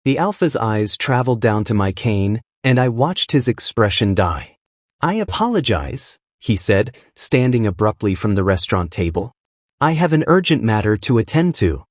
The alpha's eyes traveled down to my cane, and I watched his expression die. "I apologize," he said, standing abruptly from the restaurant table. "I have an urgent matter to attend to."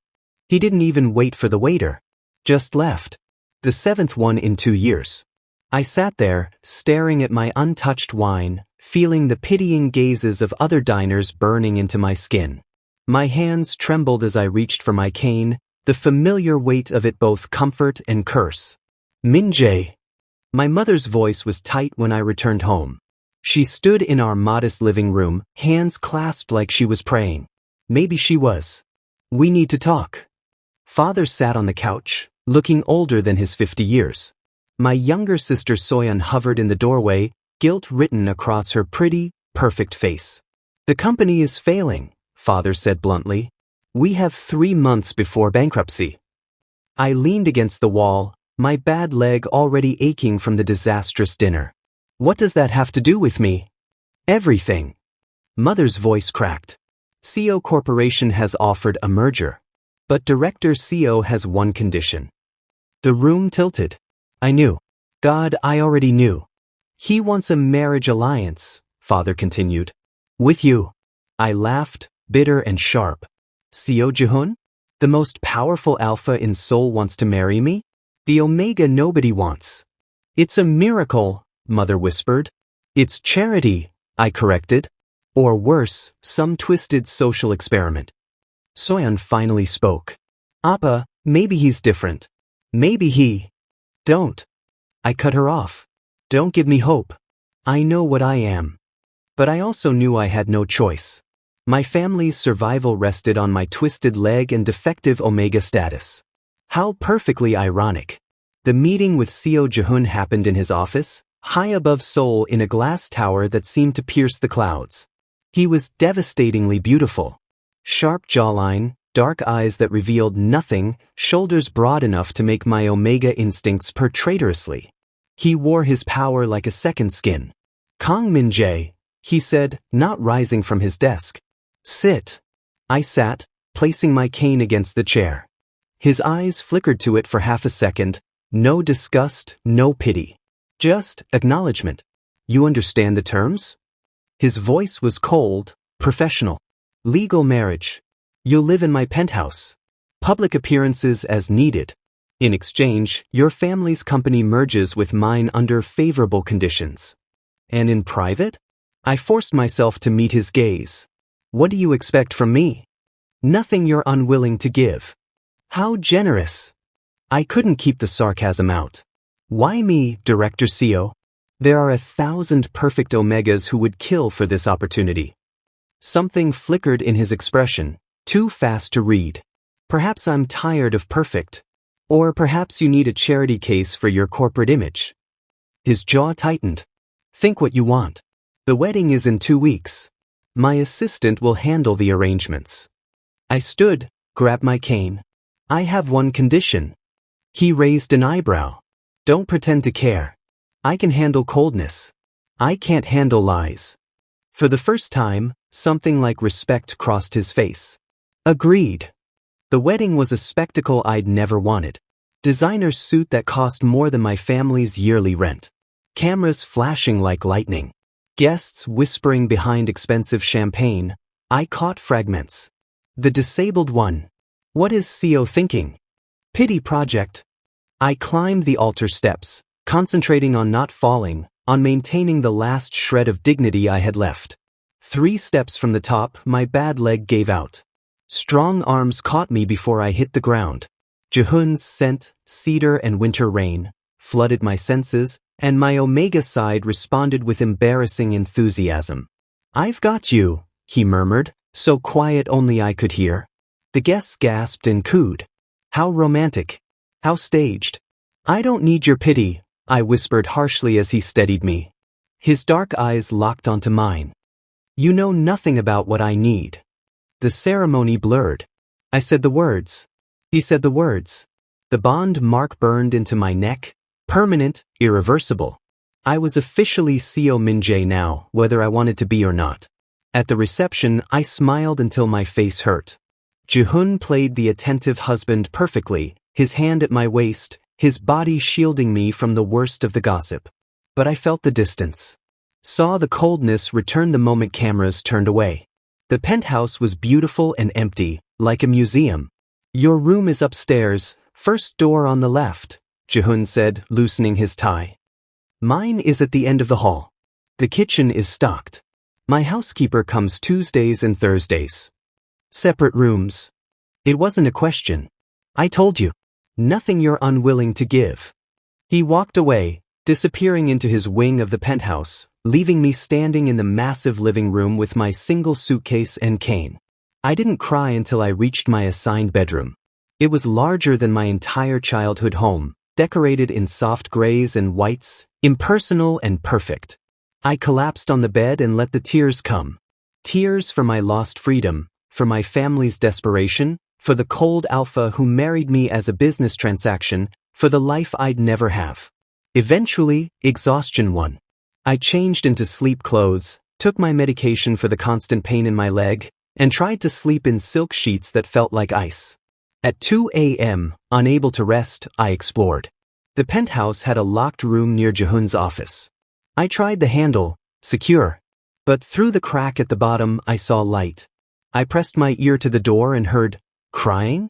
He didn't even wait for the waiter. Just left. The 7th one in 2 years. I sat there, staring at my untouched wine, feeling the pitying gazes of other diners burning into my skin. My hands trembled as I reached for my cane, the familiar weight of it both comfort and curse. "Minjae." My mother's voice was tight when I returned home. She stood in our modest living room, hands clasped like she was praying. Maybe she was. "We need to talk." Father sat on the couch, looking older than his 50 years. My younger sister Soyeon hovered in the doorway, guilt written across her pretty, perfect face. "The company is failing," Father said bluntly. "We have 3 months before bankruptcy." I leaned against the wall, my bad leg already aching from the disastrous dinner. "What does that have to do with me?" "Everything." Mother's voice cracked. "CEO Corporation has offered a merger. But Director Seo has one condition." The room tilted. I knew. God, I already knew. "He wants a marriage alliance," Father continued. "With you." I laughed, bitter and sharp. "Seo Jihoon? The most powerful alpha in Seoul wants to marry me? The Omega nobody wants." "It's a miracle," Mother whispered. "It's charity," I corrected. "Or worse, some twisted social experiment." Soyeon finally spoke. "Appa, maybe he's different. Maybe he—" "Don't." I cut her off. "Don't give me hope. I know what I am." But I also knew I had no choice. My family's survival rested on my twisted leg and defective Omega status. How perfectly ironic. The meeting with Seo Jihoon happened in his office, high above Seoul in a glass tower that seemed to pierce the clouds. He was devastatingly beautiful. Sharp jawline, dark eyes that revealed nothing, shoulders broad enough to make my Omega instincts purr traitorously. He wore his power like a second skin. "Kang Minjae," he said, not rising from his desk. "Sit." I sat, placing my cane against the chair. His eyes flickered to it for half a second, no disgust, no pity. Just acknowledgement. "You understand the terms?" His voice was cold, professional. "Legal marriage. You'll live in my penthouse. Public appearances as needed. In exchange, your family's company merges with mine under favorable conditions." "And in private?" I forced myself to meet his gaze. "What do you expect from me?" "Nothing you're unwilling to give." "How generous." I couldn't keep the sarcasm out. "Why me, Director Seo? There are 1,000 perfect Omegas who would kill for this opportunity." Something flickered in his expression, too fast to read. "Perhaps I'm tired of perfect. Or perhaps you need a charity case for your corporate image." His jaw tightened. "Think what you want. The wedding is in 2 weeks. My assistant will handle the arrangements." I stood, grabbed my cane. "I have one condition." He raised an eyebrow. "Don't pretend to care. I can handle coldness. I can't handle lies." For the first time, something like respect crossed his face. "Agreed." The wedding was a spectacle I'd never wanted. Designer suit that cost more than my family's yearly rent. Cameras flashing like lightning. Guests whispering behind expensive champagne. I caught fragments. The disabled one. What is Seo thinking? Pity project. I climbed the altar steps, concentrating on not falling, on maintaining the last shred of dignity I had left. 3 steps from the top, my bad leg gave out. Strong arms caught me before I hit the ground. Jihoon's scent, cedar and winter rain, flooded my senses, and my Omega side responded with embarrassing enthusiasm. "I've got you," he murmured, so quiet only I could hear. The guests gasped and cooed. How romantic. How staged. "I don't need your pity," I whispered harshly as he steadied me. His dark eyes locked onto mine. "You know nothing about what I need." The ceremony blurred. I said the words. He said the words. The bond mark burned into my neck, permanent, irreversible. I was officially Seo Minjae now, whether I wanted to be or not. At the reception, I smiled until my face hurt. Jihoon played the attentive husband perfectly, his hand at my waist, his body shielding me from the worst of the gossip. But I felt the distance. Saw the coldness return the moment cameras turned away. The penthouse was beautiful and empty, like a museum. "Your room is upstairs, first door on the left," Jihoon said, loosening his tie. "Mine is at the end of the hall. The kitchen is stocked. My housekeeper comes Tuesdays and Thursdays. Separate rooms." It wasn't a question. "I told you. Nothing you're unwilling to give." He walked away, disappearing into his wing of the penthouse, leaving me standing in the massive living room with my single suitcase and cane. I didn't cry until I reached my assigned bedroom. It was larger than my entire childhood home, decorated in soft grays and whites, impersonal and perfect. I collapsed on the bed and let the tears come. Tears for my lost freedom, for my family's desperation, for the cold alpha who married me as a business transaction, for the life I'd never have. Eventually, exhaustion won. I changed into sleep clothes, took my medication for the constant pain in my leg, and tried to sleep in silk sheets that felt like ice. At 2 a.m., unable to rest, I explored. The penthouse had a locked room near Jihoon's office. I tried the handle, secure. But through the crack at the bottom, I saw light. I pressed my ear to the door and heard, "Crying?"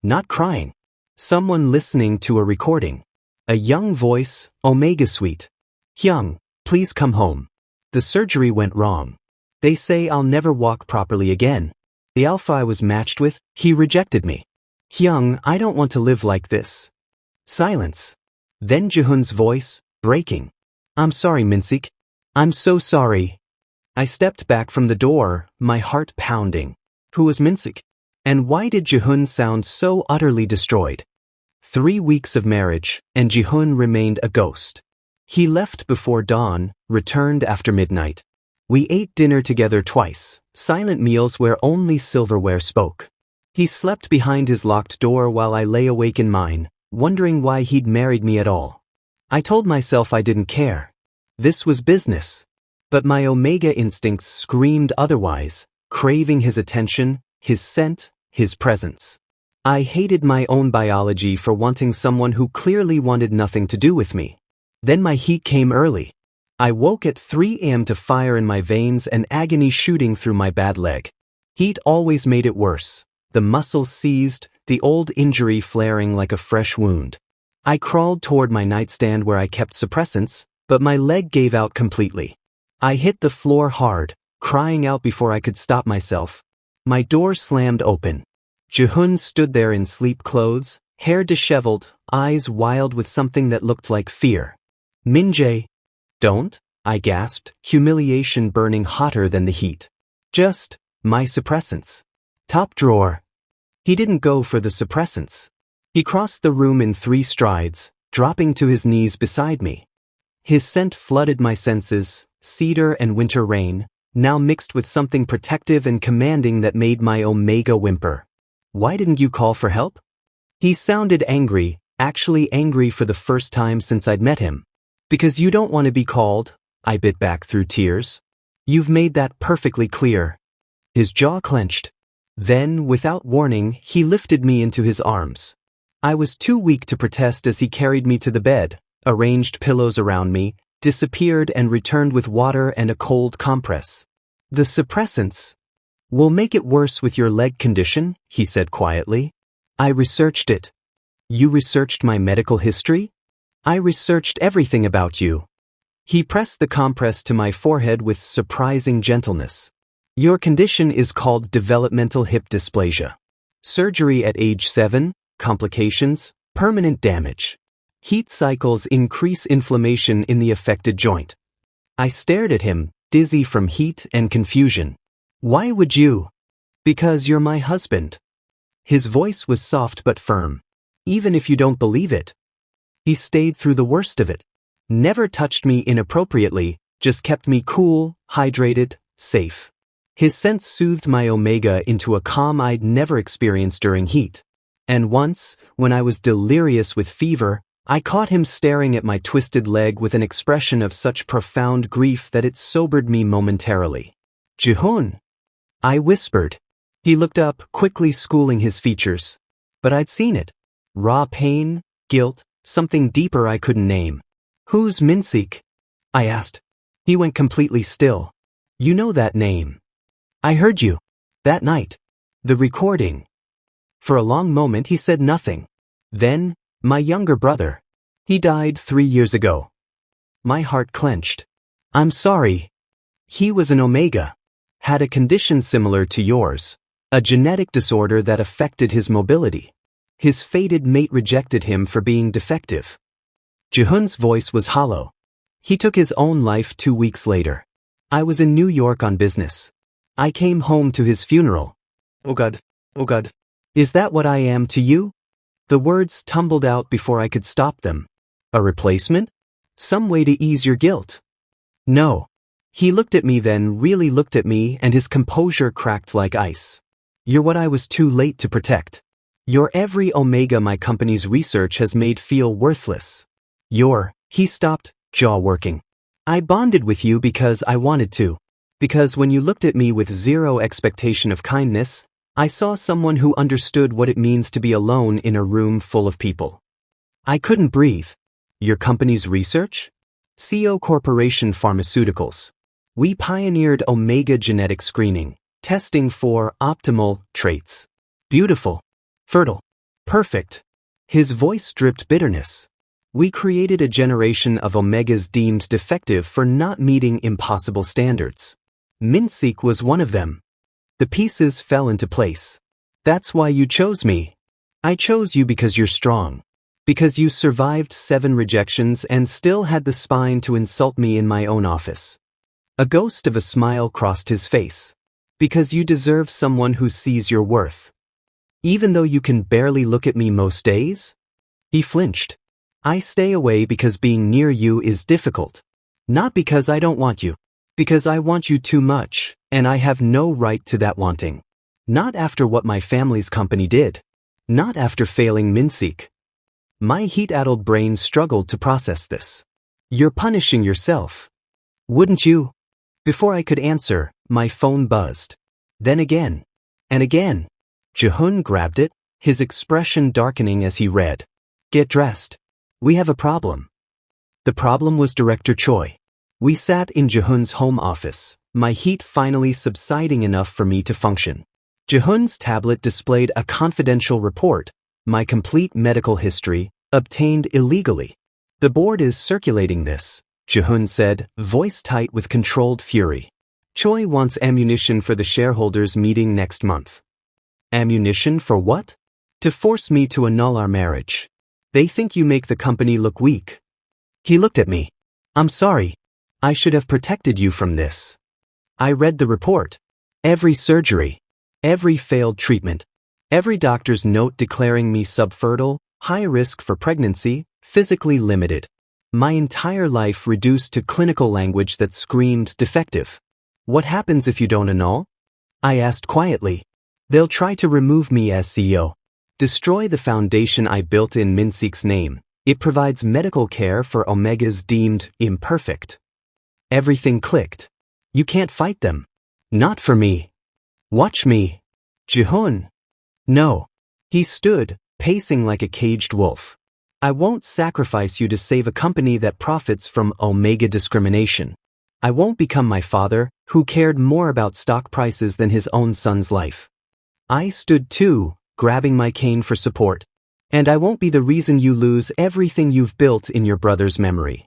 Not crying. Someone listening to a recording. A young voice, Omega Suite. "Hyung, please come home. The surgery went wrong. They say I'll never walk properly again. The alpha I was matched with, he rejected me. Hyung, I don't want to live like this." Silence. Then Jihoon's voice, breaking. "I'm sorry, Minsik. I'm so sorry." I stepped back from the door, my heart pounding. Who was Minsik? And why did Jihoon sound so utterly destroyed? 3 weeks of marriage, and Jihoon remained a ghost. He left before dawn, returned after midnight. We ate dinner together twice, silent meals where only silverware spoke. He slept behind his locked door while I lay awake in mine, wondering why he'd married me at all. I told myself I didn't care. This was business. But my Omega instincts screamed otherwise, craving his attention, his scent, his presence. I hated my own biology for wanting someone who clearly wanted nothing to do with me. Then my heat came early. I woke at 3 a.m. to fire in my veins and agony shooting through my bad leg. Heat always made it worse. The muscles seized, the old injury flaring like a fresh wound. I crawled toward my nightstand where I kept suppressants, but my leg gave out completely. I hit the floor hard, crying out before I could stop myself. My door slammed open. Jihoon stood there in sleep clothes, hair disheveled, eyes wild with something that looked like fear. "Minjae." "Don't," I gasped, humiliation burning hotter than the heat. "Just, my suppressants. Top drawer." He didn't go for the suppressants. He crossed the room in 3 strides, dropping to his knees beside me. His scent flooded my senses, cedar and winter rain, now mixed with something protective and commanding that made my Omega whimper. "Why didn't you call for help?" He sounded angry, actually angry for the first time since I'd met him. "Because you don't want to be called," I bit back through tears. "You've made that perfectly clear." His jaw clenched. Then, without warning, he lifted me into his arms. I was too weak to protest as he carried me to the bed, arranged pillows around me, disappeared and returned with water and a cold compress. "The suppressants will make it worse with your leg condition," he said quietly. "I researched it." "You researched my medical history?" "I researched everything about you." He pressed the compress to my forehead with surprising gentleness. "Your condition is called developmental hip dysplasia. Surgery at age 7, complications, permanent damage. Heat cycles increase inflammation in the affected joint." I stared at him, dizzy from heat and confusion. "Why would you?" "Because you're my husband." His voice was soft but firm. "Even if you don't believe it." He stayed through the worst of it. Never touched me inappropriately, just kept me cool, hydrated, safe. His scent soothed my Omega into a calm I'd never experienced during heat. And once, when I was delirious with fever, I caught him staring at my twisted leg with an expression of such profound grief that it sobered me momentarily. "Jihoon," I whispered. He looked up, quickly schooling his features. But I'd seen it. Raw pain, guilt, something deeper I couldn't name. Who's Minjae? I asked. He went completely still. You know that name. I heard you. That night. The recording. For a long moment he said nothing. Then, my younger brother. He died 3 years ago. My heart clenched. I'm sorry. He was an Omega. Had a condition similar to yours. A genetic disorder that affected his mobility. His fated mate rejected him for being defective. Jihoon's voice was hollow. He took his own life 2 weeks later. I was in New York on business. I came home to his funeral. Oh God. Oh God. Is that what I am to you? The words tumbled out before I could stop them. A replacement? Some way to ease your guilt? No. He looked at me then, really looked at me, and his composure cracked like ice. You're what I was too late to protect. You're every Omega my company's research has made feel worthless. He stopped, jaw working. I bonded with you because I wanted to. Because when you looked at me with zero expectation of kindness, I saw someone who understood what it means to be alone in a room full of people. I couldn't breathe. Your company's research? CEO Corporation Pharmaceuticals. We pioneered Omega genetic screening, testing for optimal traits. Beautiful. Fertile. Perfect. His voice dripped bitterness. We created a generation of Omegas deemed defective for not meeting impossible standards. Minjae was one of them. The pieces fell into place. That's why you chose me. I chose you because you're strong. Because you survived 7 rejections and still had the spine to insult me in my own office. A ghost of a smile crossed his face. Because you deserve someone who sees your worth. Even though you can barely look at me most days? He flinched. I stay away because being near you is difficult. Not because I don't want you. Because I want you too much, and I have no right to that wanting. Not after what my family's company did. Not after failing Minjae. My heat-addled brain struggled to process this. You're punishing yourself. Wouldn't you? Before I could answer, my phone buzzed. Then again. And again. Jihoon grabbed it, his expression darkening as he read. Get dressed. We have a problem. The problem was Director Choi. We sat in Jihoon's home office, my heat finally subsiding enough for me to function. Jihoon's tablet displayed a confidential report, my complete medical history, obtained illegally. The board is circulating this, Jihoon said, voice tight with controlled fury. Choi wants ammunition for the shareholders' meeting next month. Ammunition for what? To force me to annul our marriage. They think you make the company look weak. He looked at me. I'm sorry. I should have protected you from this. I read the report. Every surgery. Every failed treatment. Every doctor's note declaring me subfertile, high risk for pregnancy, physically limited. My entire life reduced to clinical language that screamed defective. What happens if you don't annul? I asked quietly. They'll try to remove me as CEO. Destroy the foundation I built in Minjae's name. It provides medical care for Omegas deemed imperfect. Everything clicked. You can't fight them. Not for me. Watch me. Jihoon. No. He stood, pacing like a caged wolf. I won't sacrifice you to save a company that profits from Omega discrimination. I won't become my father, who cared more about stock prices than his own son's life. I stood too, grabbing my cane for support. And I won't be the reason you lose everything you've built in your brother's memory.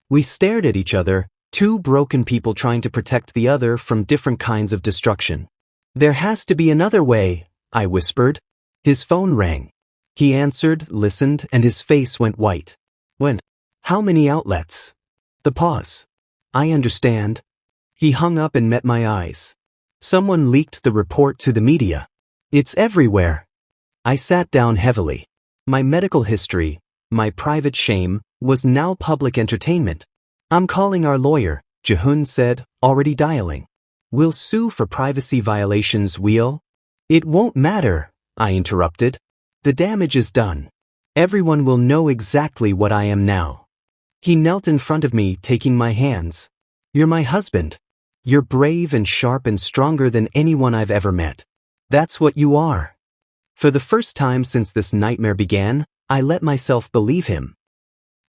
We stared at each other, two broken people trying to protect the other from different kinds of destruction. There has to be another way, I whispered. His phone rang. He answered, listened, and his face went white. When? How many outlets? The pause. I understand. He hung up and met my eyes. Someone leaked the report to the media. It's everywhere. I sat down heavily. My medical history, my private shame, was now public entertainment. I'm calling our lawyer, Jihoon said, already dialing. We'll sue for privacy violations, we'll? It won't matter, I interrupted. The damage is done. Everyone will know exactly what I am now. He knelt in front of me, taking my hands. You're my husband. You're brave and sharp and stronger than anyone I've ever met. That's what you are. For the first time since this nightmare began, I let myself believe him.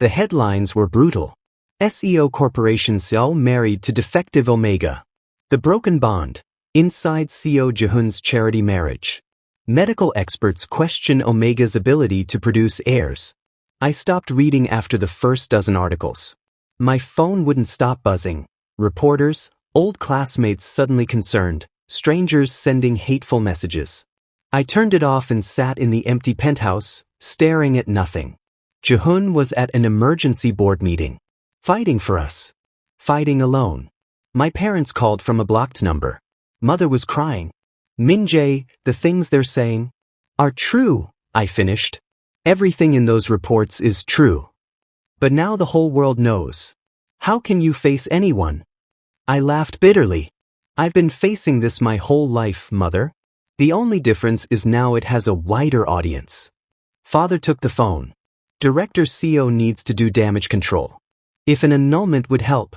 The headlines were brutal. SEO Corporation Seo married to defective Omega. The broken bond. Inside Seo Jihoon's charity marriage. Medical experts question Omega's ability to produce heirs. I stopped reading after the first dozen articles. My phone wouldn't stop buzzing. Reporters, old classmates suddenly concerned, strangers sending hateful messages. I turned it off and sat in the empty penthouse, staring at nothing. Jihoon was at an emergency board meeting. Fighting for us. Fighting alone. My parents called from a blocked number. Mother was crying. Minjae, the things they're saying are true, I finished. Everything in those reports is true. But now the whole world knows. How can you face anyone? I laughed bitterly. I've been facing this my whole life, Mother. The only difference is now it has a wider audience. Father took the phone. Director Seo needs to do damage control. If an annulment would help.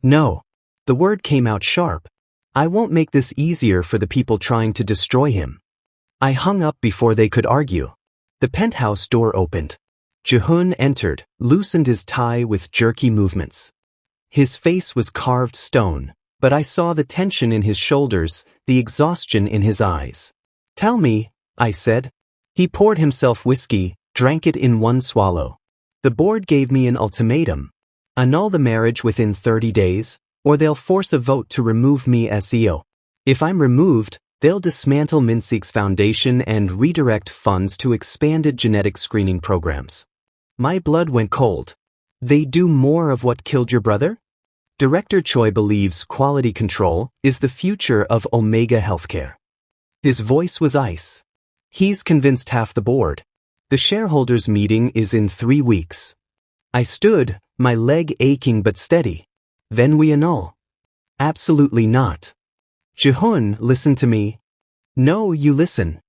No. The word came out sharp. I won't make this easier for the people trying to destroy him. I hung up before they could argue. The penthouse door opened. Jihoon entered, loosened his tie with jerky movements. His face was carved stone, but I saw the tension in his shoulders, the exhaustion in his eyes. Tell me, I said. He poured himself whiskey, drank it in one swallow. The board gave me an ultimatum. Annul the marriage within 30 days, or they'll force a vote to remove me as CEO. If I'm removed, they'll dismantle Minjae's foundation and redirect funds to expanded genetic screening programs. My blood went cold. They do more of what killed your brother? Director Choi believes quality control is the future of Omega healthcare. His voice was ice. He's convinced half the board. The shareholders' meeting is in 3 weeks. I stood, my leg aching but steady. Then we annul. Absolutely not. Jihoon, listen to me. No, you listen.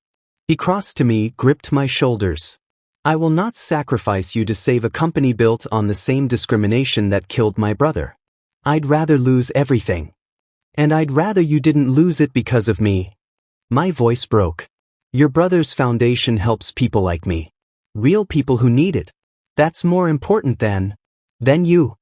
He crossed to me, gripped my shoulders. I will not sacrifice you to save a company built on the same discrimination that killed my brother. I'd rather lose everything. And I'd rather you didn't lose it because of me. My voice broke. Your brother's foundation helps people like me. Real people who need it. That's more important than you.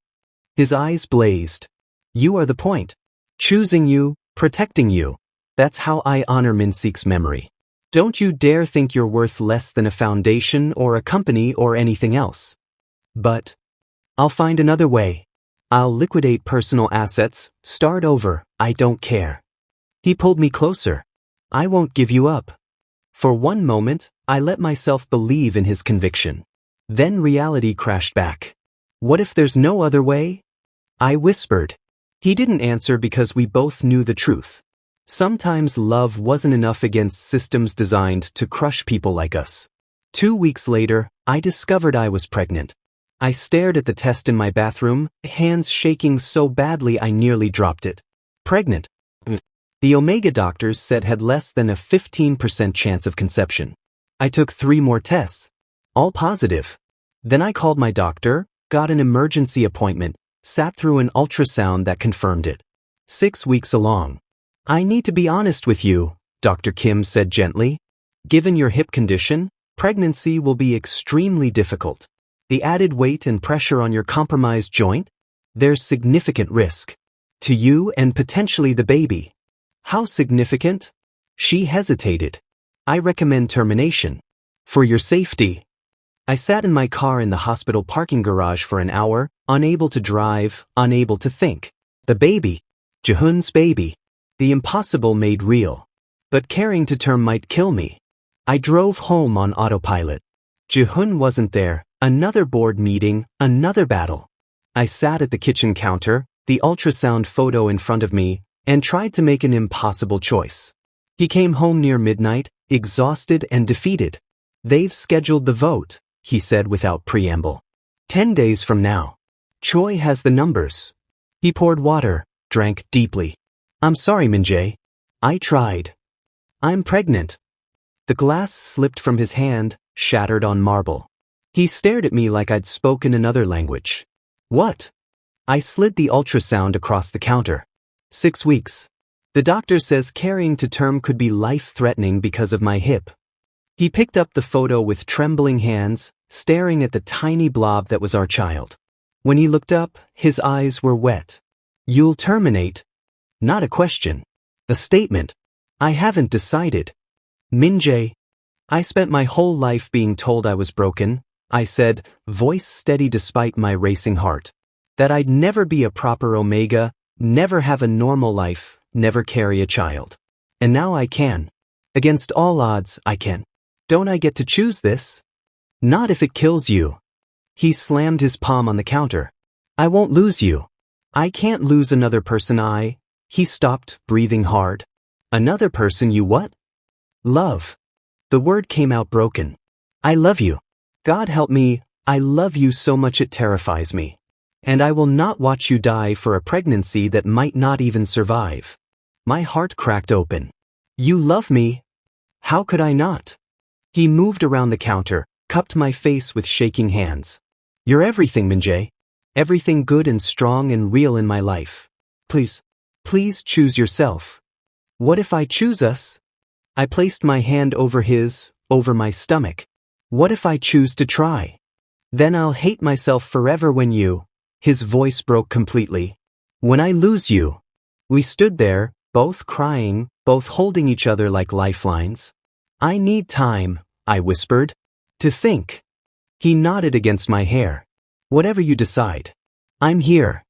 His eyes blazed. You are the point. Choosing you, protecting you. That's how I honor Minjae's memory. Don't you dare think you're worth less than a foundation or a company or anything else. But I'll find another way. I'll liquidate personal assets, start over, I don't care. He pulled me closer. I won't give you up. For one moment, I let myself believe in his conviction. Then reality crashed back. What if there's no other way? I whispered. He didn't answer because we both knew the truth. Sometimes love wasn't enough against systems designed to crush people like us. 2 weeks later, I discovered I was pregnant. I stared at the test in my bathroom, hands shaking so badly I nearly dropped it. Pregnant. The Omega doctors said had less than a 15% chance of conception. I took 3 more tests. All positive. Then I called my doctor, got an emergency appointment, sat through an ultrasound that confirmed it. 6 weeks along. I need to be honest with you, Dr. Kim said gently. Given your hip condition, pregnancy will be extremely difficult. The added weight and pressure on your compromised joint? There's significant risk. To you and potentially the baby. How significant? She hesitated. I recommend termination. For your safety. I sat in my car in the hospital parking garage for an hour, unable to drive, unable to think. The baby. Jihoon's baby. The impossible made real. But caring to term might kill me. I drove home on autopilot. Jihoon wasn't there, another board meeting, another battle. I sat at the kitchen counter, the ultrasound photo in front of me, and tried to make an impossible choice. He came home near midnight, exhausted and defeated. They've scheduled the vote, he said without preamble. 10 days from now. Choi has the numbers. He poured water, drank deeply. I'm sorry, Minjae. I tried. I'm pregnant. The glass slipped from his hand, shattered on marble. He stared at me like I'd spoken another language. What? I slid the ultrasound across the counter. 6 weeks. The doctor says carrying to term could be life-threatening because of my hip. He picked up the photo with trembling hands, staring at the tiny blob that was our child. When he looked up, his eyes were wet. You'll terminate? Not a question. A statement. I haven't decided. Minjae. I spent my whole life being told I was broken, I said, voice steady despite my racing heart. That I'd never be a proper Omega, never have a normal life, never carry a child. And now I can. Against all odds, I can. Don't I get to choose this? Not if it kills you. He slammed his palm on the counter. I won't lose you. I can't lose another person He stopped, breathing hard. Another person you what? Love. The word came out broken. I love you. God help me, I love you so much it terrifies me. And I will not watch you die for a pregnancy that might not even survive. My heart cracked open. You love me? How could I not? He moved around the counter, cupped my face with shaking hands. You're everything, Minjae. Everything good and strong and real in my life. Please choose yourself. What if I choose us? I placed my hand over his, over my stomach. What if I choose to try? Then I'll hate myself forever when you... His voice broke completely. When I lose you. We stood there, both crying, both holding each other like lifelines. I need time, I whispered. To think. He nodded against my hair. Whatever you decide. I'm here.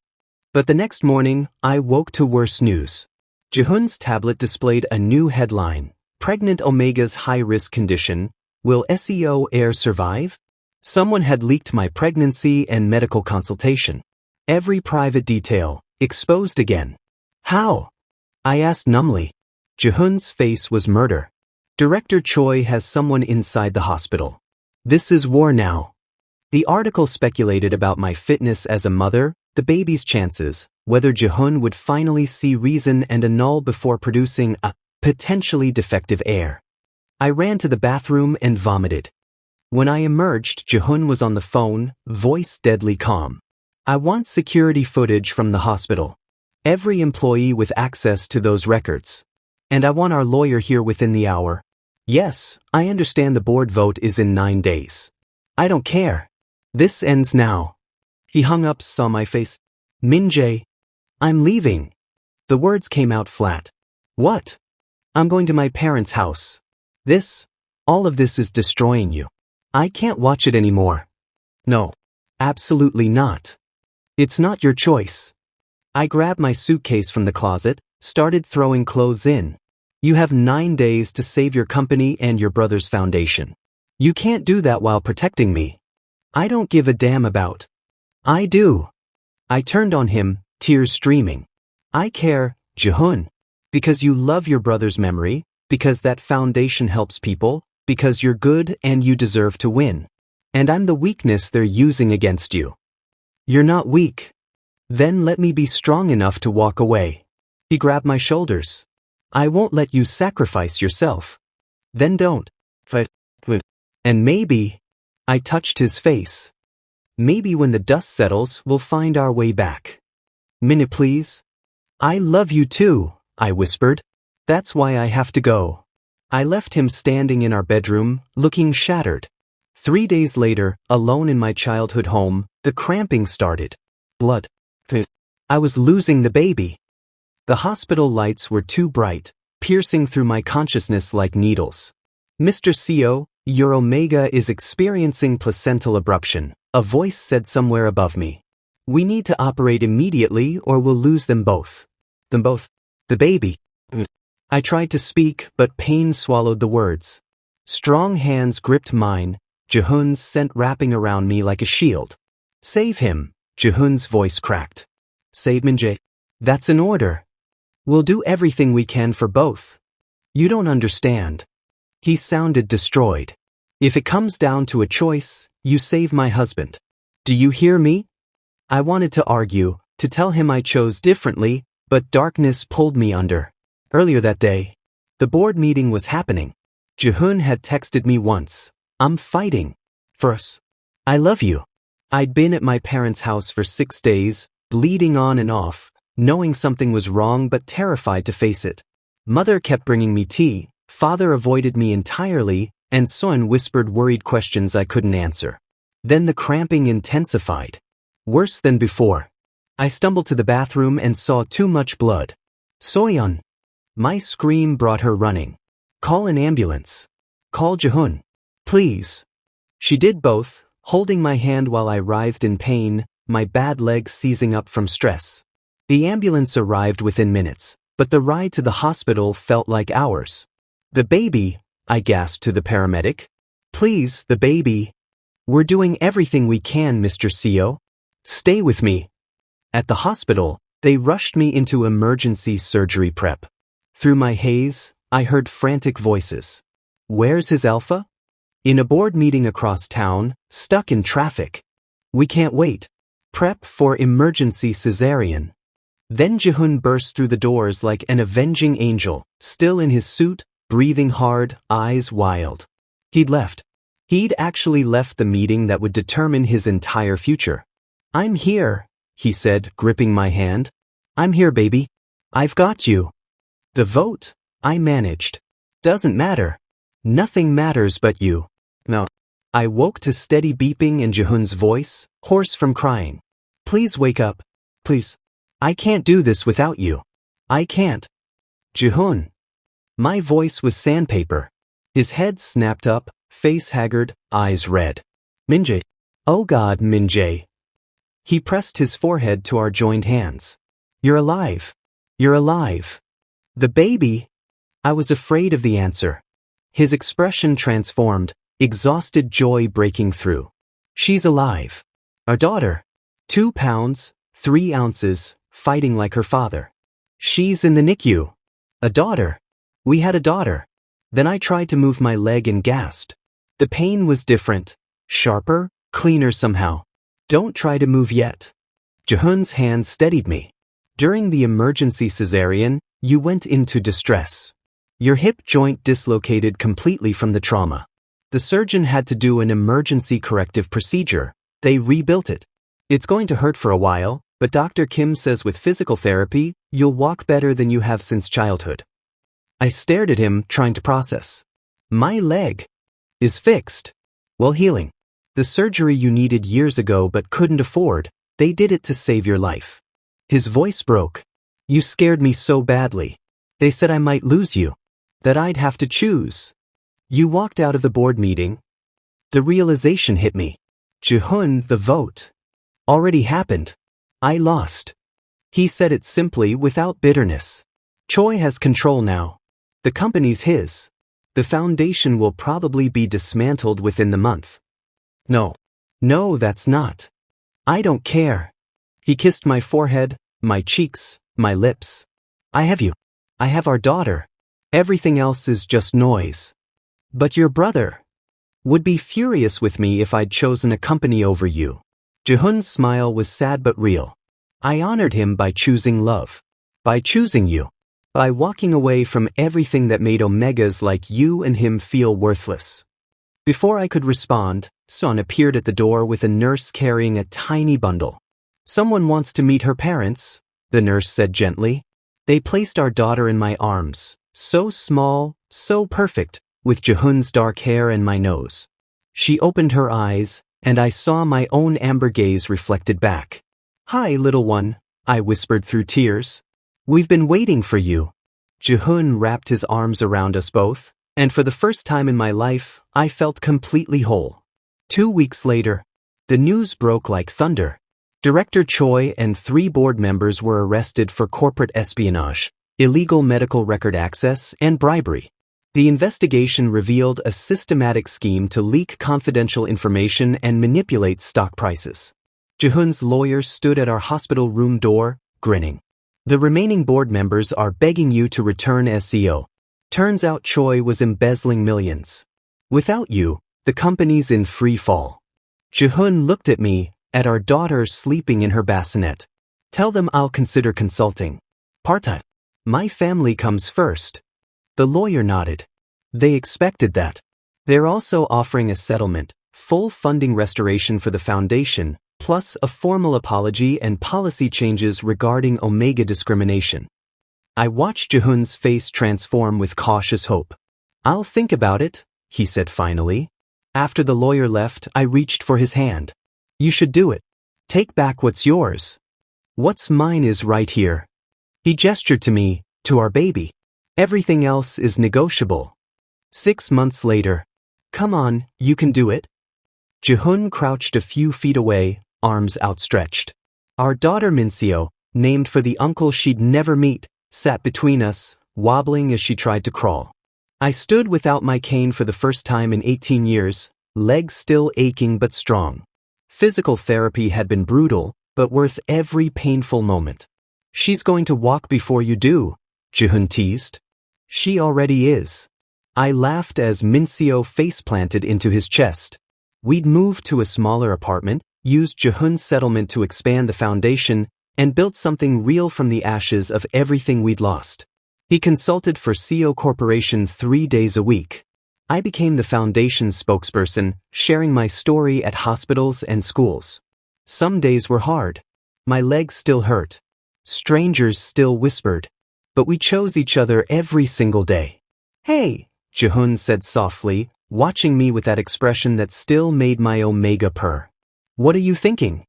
But the next morning, I woke to worse news. Jihoon's tablet displayed a new headline. Pregnant Omega's high-risk condition. Will SEO heir survive? Someone had leaked my pregnancy and medical consultation. Every private detail, exposed again. How? I asked numbly. Jihoon's face was murder. Director Choi has someone inside the hospital. This is war now. The article speculated about my fitness as a mother, the baby's chances, whether Jihoon would finally see reason and annul before producing a potentially defective heir. I ran to the bathroom and vomited. When I emerged, Jihoon was on the phone, voice deadly calm. I want security footage from the hospital. Every employee with access to those records. And I want our lawyer here within the hour. Yes, I understand the board vote is in 9 days. I don't care. This ends now. He hung up, saw my face. Minjae. I'm leaving. The words came out flat. What? I'm going to my parents' house. All of this is destroying you. I can't watch it anymore. No. Absolutely not. It's not your choice. I grabbed my suitcase from the closet, started throwing clothes in. You have 9 days to save your company and your brother's foundation. You can't do that while protecting me. I don't give a damn about. I do. I turned on him, tears streaming. I care, Jihoon. Because you love your brother's memory, because that foundation helps people, because you're good and you deserve to win. And I'm the weakness they're using against you. You're not weak. Then let me be strong enough to walk away. He grabbed my shoulders. I won't let you sacrifice yourself. Then don't. And maybe, I touched his face. Maybe when the dust settles, we'll find our way back. Minute, please. I love you too, I whispered. That's why I have to go. I left him standing in our bedroom, looking shattered. 3 days later, alone in my childhood home, the cramping started. Blood. I was losing the baby. The hospital lights were too bright, piercing through my consciousness like needles. Mr. Seo, your Omega is experiencing placental abruption, a voice said somewhere above me. We need to operate immediately or we'll lose them both. Them both. The baby. I tried to speak, but pain swallowed the words. Strong hands gripped mine, Jihoon's scent wrapping around me like a shield. Save him, Jihoon's voice cracked. Save Minjae. That's an order. We'll do everything we can for both. You don't understand. He sounded destroyed. If it comes down to a choice, you save my husband. Do you hear me? I wanted to argue, to tell him I chose differently, but darkness pulled me under. Earlier that day, the board meeting was happening. Jihoon had texted me once. I'm fighting. For us. I love you. I'd been at my parents' house for 6 days, bleeding on and off, knowing something was wrong but terrified to face it. Mother kept bringing me tea, father avoided me entirely, and Son whispered worried questions I couldn't answer. Then the cramping intensified. Worse than before. I stumbled to the bathroom and saw too much blood. Soyeon. My scream brought her running. Call an ambulance. Call Jihoon. Please. She did both, holding my hand while I writhed in pain, my bad legs seizing up from stress. The ambulance arrived within minutes, but the ride to the hospital felt like hours. The baby, I gasped to the paramedic. Please, the baby. We're doing everything we can, Mr. Seo. Stay with me. At the hospital, they rushed me into emergency surgery prep. Through my haze, I heard frantic voices. Where's his alpha? In a board meeting across town, stuck in traffic. We can't wait. Prep for emergency cesarean. Then Jihoon burst through the doors like an avenging angel, still in his suit, breathing hard, eyes wild. He'd left. He'd actually left the meeting that would determine his entire future. I'm here, he said, gripping my hand. I'm here, baby. I've got you. The vote, I managed. Doesn't matter. Nothing matters but you. No. I woke to steady beeping and Jihoon's voice, hoarse from crying. Please wake up. Please. I can't do this without you. I can't. Jihoon. My voice was sandpaper. His head snapped up, face haggard, eyes red. Minjae. Oh God, Minjae. He pressed his forehead to our joined hands. You're alive. You're alive. The baby. I was afraid of the answer. His expression transformed, exhausted joy breaking through. She's alive. Our daughter. 2 pounds, 3 ounces, fighting like her father. She's in the NICU. A daughter. We had a daughter. Then I tried to move my leg and gasped. The pain was different. Sharper, cleaner somehow. Don't try to move yet. Jihoon's hand steadied me. During the emergency cesarean, you went into distress. Your hip joint dislocated completely from the trauma. The surgeon had to do an emergency corrective procedure. They rebuilt it. It's going to hurt for a while, but Dr. Kim says with physical therapy, you'll walk better than you have since childhood. I stared at him, trying to process. My leg is fixed. Well, healing. The surgery you needed years ago but couldn't afford, they did it to save your life. His voice broke. You scared me so badly. They said I might lose you. That I'd have to choose. You walked out of the board meeting. The realization hit me. Jihoon, the vote. Already happened. I lost. He said it simply without bitterness. Choi has control now. The company's his. The foundation will probably be dismantled within the month. No. No, that's not. I don't care. He kissed my forehead, my cheeks, my lips. I have you. I have our daughter. Everything else is just noise. But your brother would be furious with me if I'd chosen a company over you. Jihoon's smile was sad but real. I honored him by choosing love. By choosing you. By walking away from everything that made Omegas like you and him feel worthless. Before I could respond, Son appeared at the door with a nurse carrying a tiny bundle. Someone wants to meet her parents, the nurse said gently. They placed our daughter in my arms, so small, so perfect, with Jihoon's dark hair and my nose. She opened her eyes, and I saw my own amber gaze reflected back. Hi, little one, I whispered through tears. We've been waiting for you. Jihoon wrapped his arms around us both, and for the first time in my life, I felt completely whole. 2 weeks later, the news broke like thunder. Director Choi and 3 board members were arrested for corporate espionage, illegal medical record access, and bribery. The investigation revealed a systematic scheme to leak confidential information and manipulate stock prices. Jihoon's lawyers stood at our hospital room door, grinning. The remaining board members are begging you to return as CEO. Turns out Choi was embezzling millions. Without you, the company's in free fall. Jihoon looked at me, at our daughter sleeping in her bassinet. Tell them I'll consider consulting. Part-time. My family comes first. The lawyer nodded. They expected that. They're also offering a settlement, full funding restoration for the foundation, plus a formal apology and policy changes regarding Omega discrimination. I watched Jihoon's face transform with cautious hope. I'll think about it, he said finally. After the lawyer left, I reached for his hand. You should do it. Take back what's yours. What's mine is right here. He gestured to me, to our baby. Everything else is negotiable. 6 months later. Come on, you can do it. Jihoon crouched a few feet away, arms outstretched. Our daughter Minjae, named for the uncle she'd never meet, sat between us, wobbling as she tried to crawl. I stood without my cane for the first time in 18 years, legs still aching but strong. Physical therapy had been brutal, but worth every painful moment. She's going to walk before you do, Jihoon teased. She already is. I laughed as Minjae face-planted into his chest. We'd moved to a smaller apartment, used Jihoon's settlement to expand the foundation, and built something real from the ashes of everything we'd lost. He consulted for Seo Corporation 3 days a week. I became the foundation's spokesperson, sharing my story at hospitals and schools. Some days were hard. My legs still hurt. Strangers still whispered. But we chose each other every single day. Hey, Jihoon said softly, watching me with that expression that still made my omega purr. What are you thinking?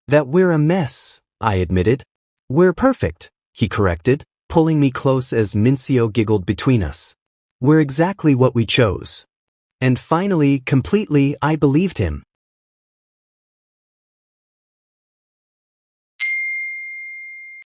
That we're a mess, I admitted. We're perfect, he corrected, pulling me close as Minjae giggled between us. We're exactly what we chose. And finally, completely, I believed him.